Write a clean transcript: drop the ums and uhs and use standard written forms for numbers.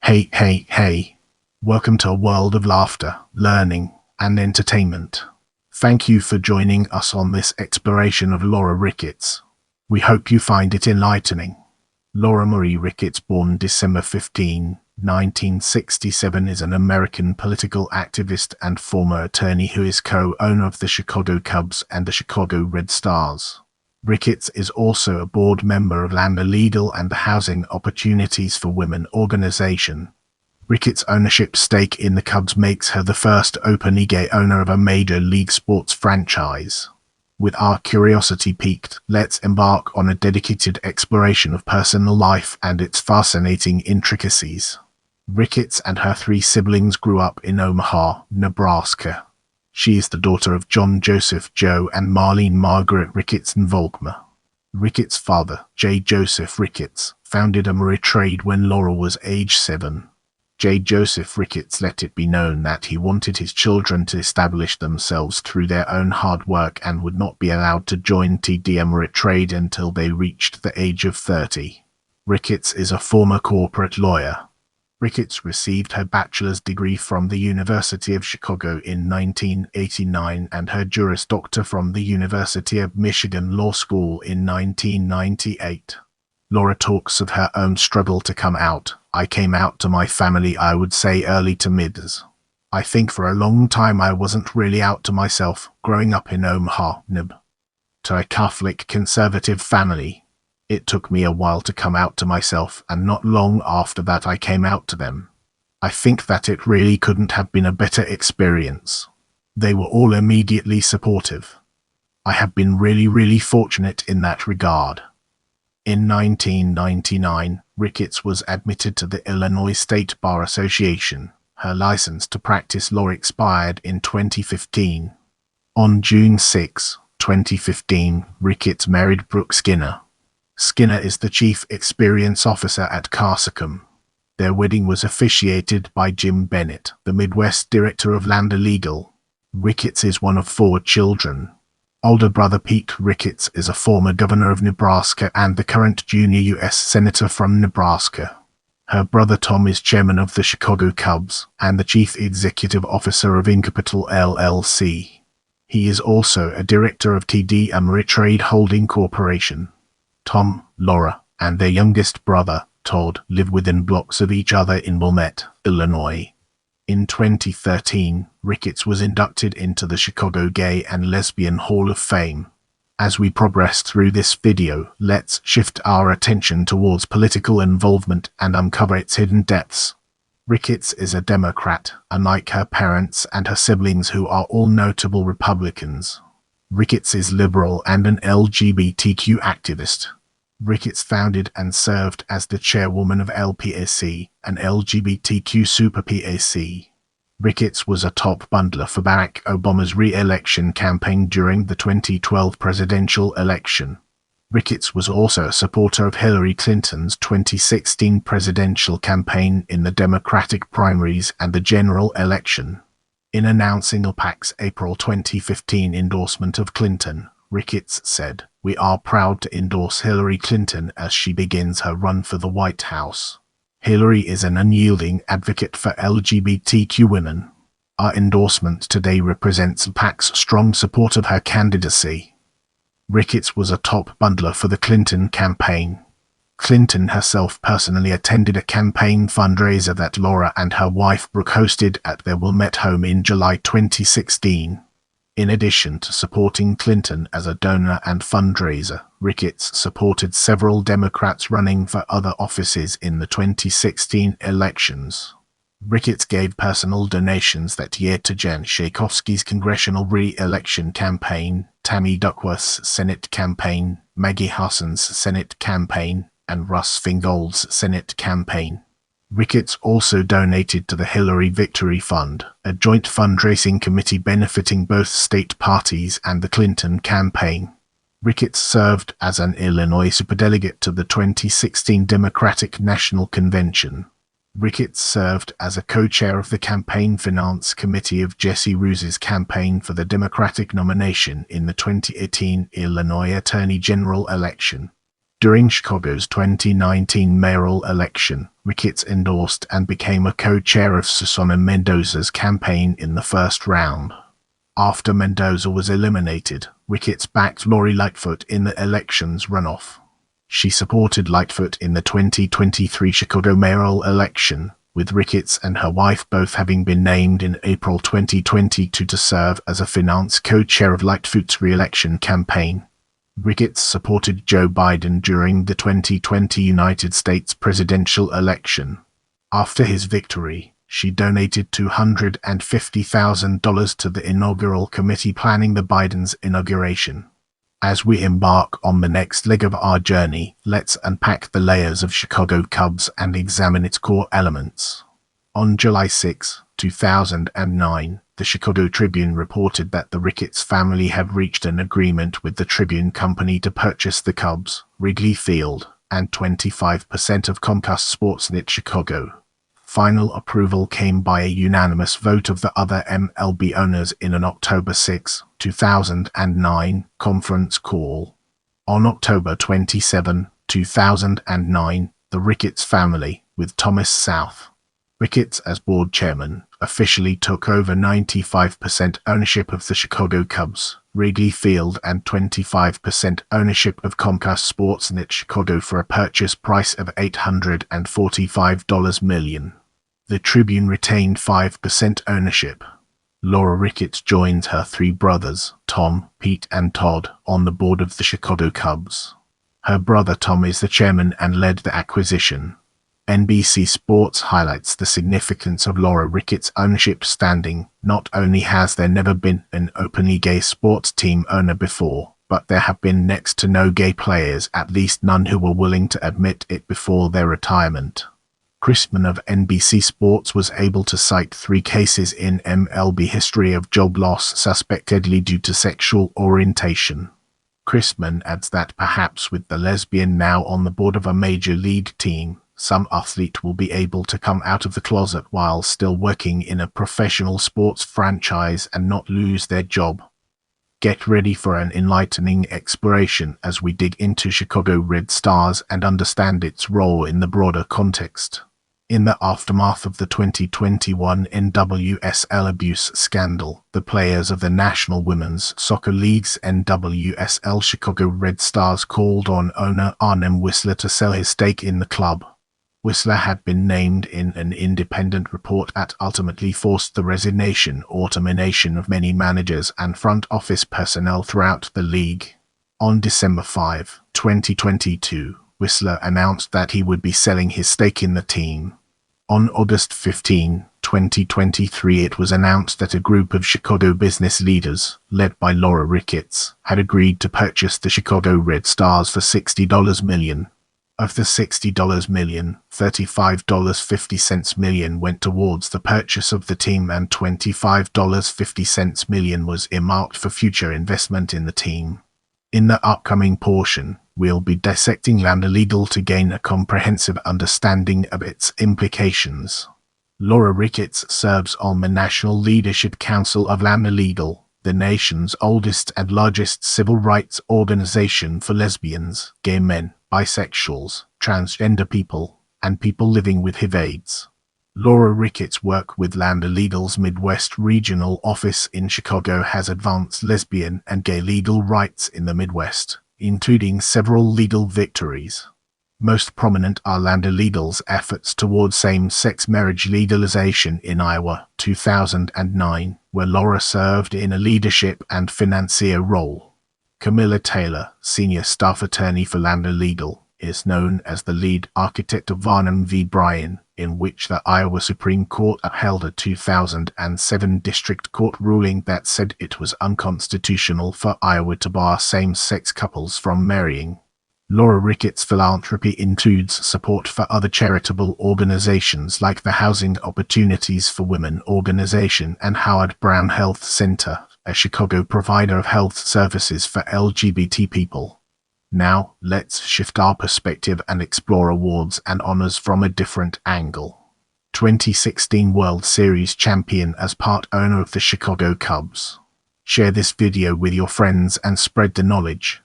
Hey. Welcome to a world of laughter, learning, and entertainment. Thank you for joining us on this exploration of Laura Ricketts. We hope you find it enlightening. Laura Marie Ricketts, born December 15, 1967, is an American political activist and former attorney who is co-owner of the Chicago Cubs and the Chicago Red Stars. Ricketts is also a board member of Lambda Legal and the Housing Opportunities for Women organization. Ricketts' ownership stake in the Cubs makes her the first openly gay owner of a major league sports franchise. With our curiosity piqued, let's embark on a dedicated exploration of personal life and its fascinating intricacies. Ricketts and her three siblings grew up in Omaha, Nebraska. She is the daughter of John Joseph Joe and Marlene Margaret Ricketts and Volkmer. Ricketts' father, J. Joseph Ricketts, founded a Marie trade when Laura was age 7. J. Joseph Ricketts let it be known that he wanted his children to establish themselves through their own hard work and would not be allowed to join TD Marie trade until they reached the age of 30. Ricketts is a former corporate lawyer. Ricketts received her bachelor's degree from the University of Chicago in 1989 and her Juris Doctor from the University of Michigan Law School in 1998. Laura talks of her own struggle to come out. I came out to my family, I would say early to mids. I think for a long time I wasn't really out to myself, growing up in Omaha, Neb. To a Catholic conservative family. It took me a while to come out to myself, and not long after that I came out to them. I think that it really couldn't have been a better experience. They were all immediately supportive. I have been really fortunate in that regard. In 1999, Ricketts was admitted to the Illinois State Bar Association. Her license to practice law expired in 2015. On June 6, 2015, Ricketts married Brooke Skinner. Skinner is the Chief Experience Officer at Carsacum. Their wedding was officiated by Jim Bennett, the Midwest Director of Lambda Legal. Ricketts is one of 4 children. Older brother Pete Ricketts is a former governor of Nebraska and the current junior U.S. Senator from Nebraska. Her brother Tom is chairman of the Chicago Cubs and the Chief Executive Officer of Incapital LLC. He is also a director of TD Ameritrade Holding Corporation. Tom, Laura, and their youngest brother, Todd, live within blocks of each other in Wilmette, Illinois. In 2013, Ricketts was inducted into the Chicago Gay and Lesbian Hall of Fame. As we progress through this video, let's shift our attention towards political involvement and uncover its hidden depths. Ricketts is a Democrat, unlike her parents and her siblings who are all notable Republicans. Ricketts is liberal and an LGBTQ activist. Ricketts founded and served as the chairwoman of LPAC, an LGBTQ super PAC. Ricketts was a top bundler for Barack Obama's re-election campaign during the 2012 presidential election. Ricketts was also a supporter of Hillary Clinton's 2016 presidential campaign in the Democratic primaries and the general election. In announcing OPAC's April 2015 endorsement of Clinton, Ricketts said, "We are proud to endorse Hillary Clinton as she begins her run for the White House. Hillary is an unyielding advocate for LGBTQ women. Our endorsement today represents OPAC's strong support of her candidacy." Ricketts was a top bundler for the Clinton campaign. Clinton herself personally attended a campaign fundraiser that Laura and her wife Brooke hosted at their Wilmette home in July 2016. In addition to supporting Clinton as a donor and fundraiser, Ricketts supported several Democrats running for other offices in the 2016 elections. Ricketts gave personal donations that year to Jen Schakowsky's congressional re-election campaign, Tammy Duckworth's Senate campaign, Maggie Hassan's Senate campaign, and Russ Feingold's Senate campaign. Ricketts also donated to the Hillary Victory Fund, a joint fundraising committee benefiting both state parties and the Clinton campaign. Ricketts served as an Illinois superdelegate to the 2016 Democratic National Convention. Ricketts served as a co-chair of the Campaign Finance Committee of Jesse Roos's campaign for the Democratic nomination in the 2018 Illinois Attorney General election. During Chicago's 2019 mayoral election, Ricketts endorsed and became a co-chair of Susana Mendoza's campaign in the first round. After Mendoza was eliminated, Ricketts backed Lori Lightfoot in the election's runoff. She supported Lightfoot in the 2023 Chicago mayoral election, with Ricketts and her wife both having been named in April 2022 to serve as a finance co-chair of Lightfoot's re-election campaign. Ricketts supported Joe Biden during the 2020 United States presidential election. After his victory, she donated $250,000 to the inaugural committee planning the Biden's inauguration. As we embark on the next leg of our journey, let's unpack the layers of Chicago Cubs and examine its core elements. On July 6, 2009, the Chicago Tribune reported that the Ricketts family have reached an agreement with the Tribune Company to purchase the Cubs, Wrigley Field, and 25% of Comcast Sportsnet Chicago. Final approval came by a unanimous vote of the other MLB owners in an October 6, 2009, conference call. On October 27, 2009, the Ricketts family, with Thomas South Ricketts as board chairman, officially took over 95% ownership of the Chicago Cubs, Wrigley Field, and 25% ownership of Comcast Sportsnet Chicago for a purchase price of $845 million. The Tribune retained 5% ownership. Laura Ricketts joined her three brothers, Tom, Pete, and Todd, on the board of the Chicago Cubs. Her brother Tom is the chairman and led the acquisition. NBC Sports highlights the significance of Laura Ricketts' ownership standing. Not only has there never been an openly gay sports team owner before, but there have been next to no gay players, at least none who were willing to admit it before their retirement. Chrisman of NBC Sports was able to cite 3 cases in MLB history of job loss suspectedly due to sexual orientation. Chrisman adds that perhaps with the lesbian now on the board of a major league team, some athlete will be able to come out of the closet while still working in a professional sports franchise and not lose their job. Get ready for an enlightening exploration as we dig into Chicago Red Stars and understand its role in the broader context. In the aftermath of the 2021 NWSL abuse scandal, the players of the National Women's Soccer League's NWSL Chicago Red Stars called on owner Arnim Whistler to sell his stake in the club. Whistler had been named in an independent report that ultimately forced the resignation or termination of many managers and front office personnel throughout the league. On December 5, 2022, Whistler announced that he would be selling his stake in the team. On August 15, 2023, it was announced that a group of Chicago business leaders, led by Laura Ricketts, had agreed to purchase the Chicago Red Stars for $60 million. Of the $60 million, $35.50 million went towards the purchase of the team and $25.50 million was earmarked for future investment in the team. In the upcoming portion, we'll be dissecting Lambda Legal to gain a comprehensive understanding of its implications. Laura Ricketts serves on the National Leadership Council of Lambda Legal, the nation's oldest and largest civil rights organization for lesbians, gay men, bisexuals, transgender people, and people living with HIV/AIDS. Laura Ricketts' work with Lambda Legal's Midwest Regional Office in Chicago has advanced lesbian and gay legal rights in the Midwest, including several legal victories. Most prominent are Lambda Legal's efforts towards same-sex marriage legalization in Iowa, 2009, where Laura served in a leadership and financier role. Camilla Taylor, senior staff attorney for Lambda Legal, is known as the lead architect of Varnum v. Bryan, in which the Iowa Supreme Court upheld a 2007 district court ruling that said it was unconstitutional for Iowa to bar same-sex couples from marrying. Laura Ricketts' philanthropy includes support for other charitable organizations like the Housing Opportunities for Women organization and Howard Brown Health Center, a Chicago provider of health services for LGBT people. Now, let's shift our perspective and explore awards and honors from a different angle. 2016 World Series champion as part owner of the Chicago Cubs. Share this video with your friends and spread the knowledge.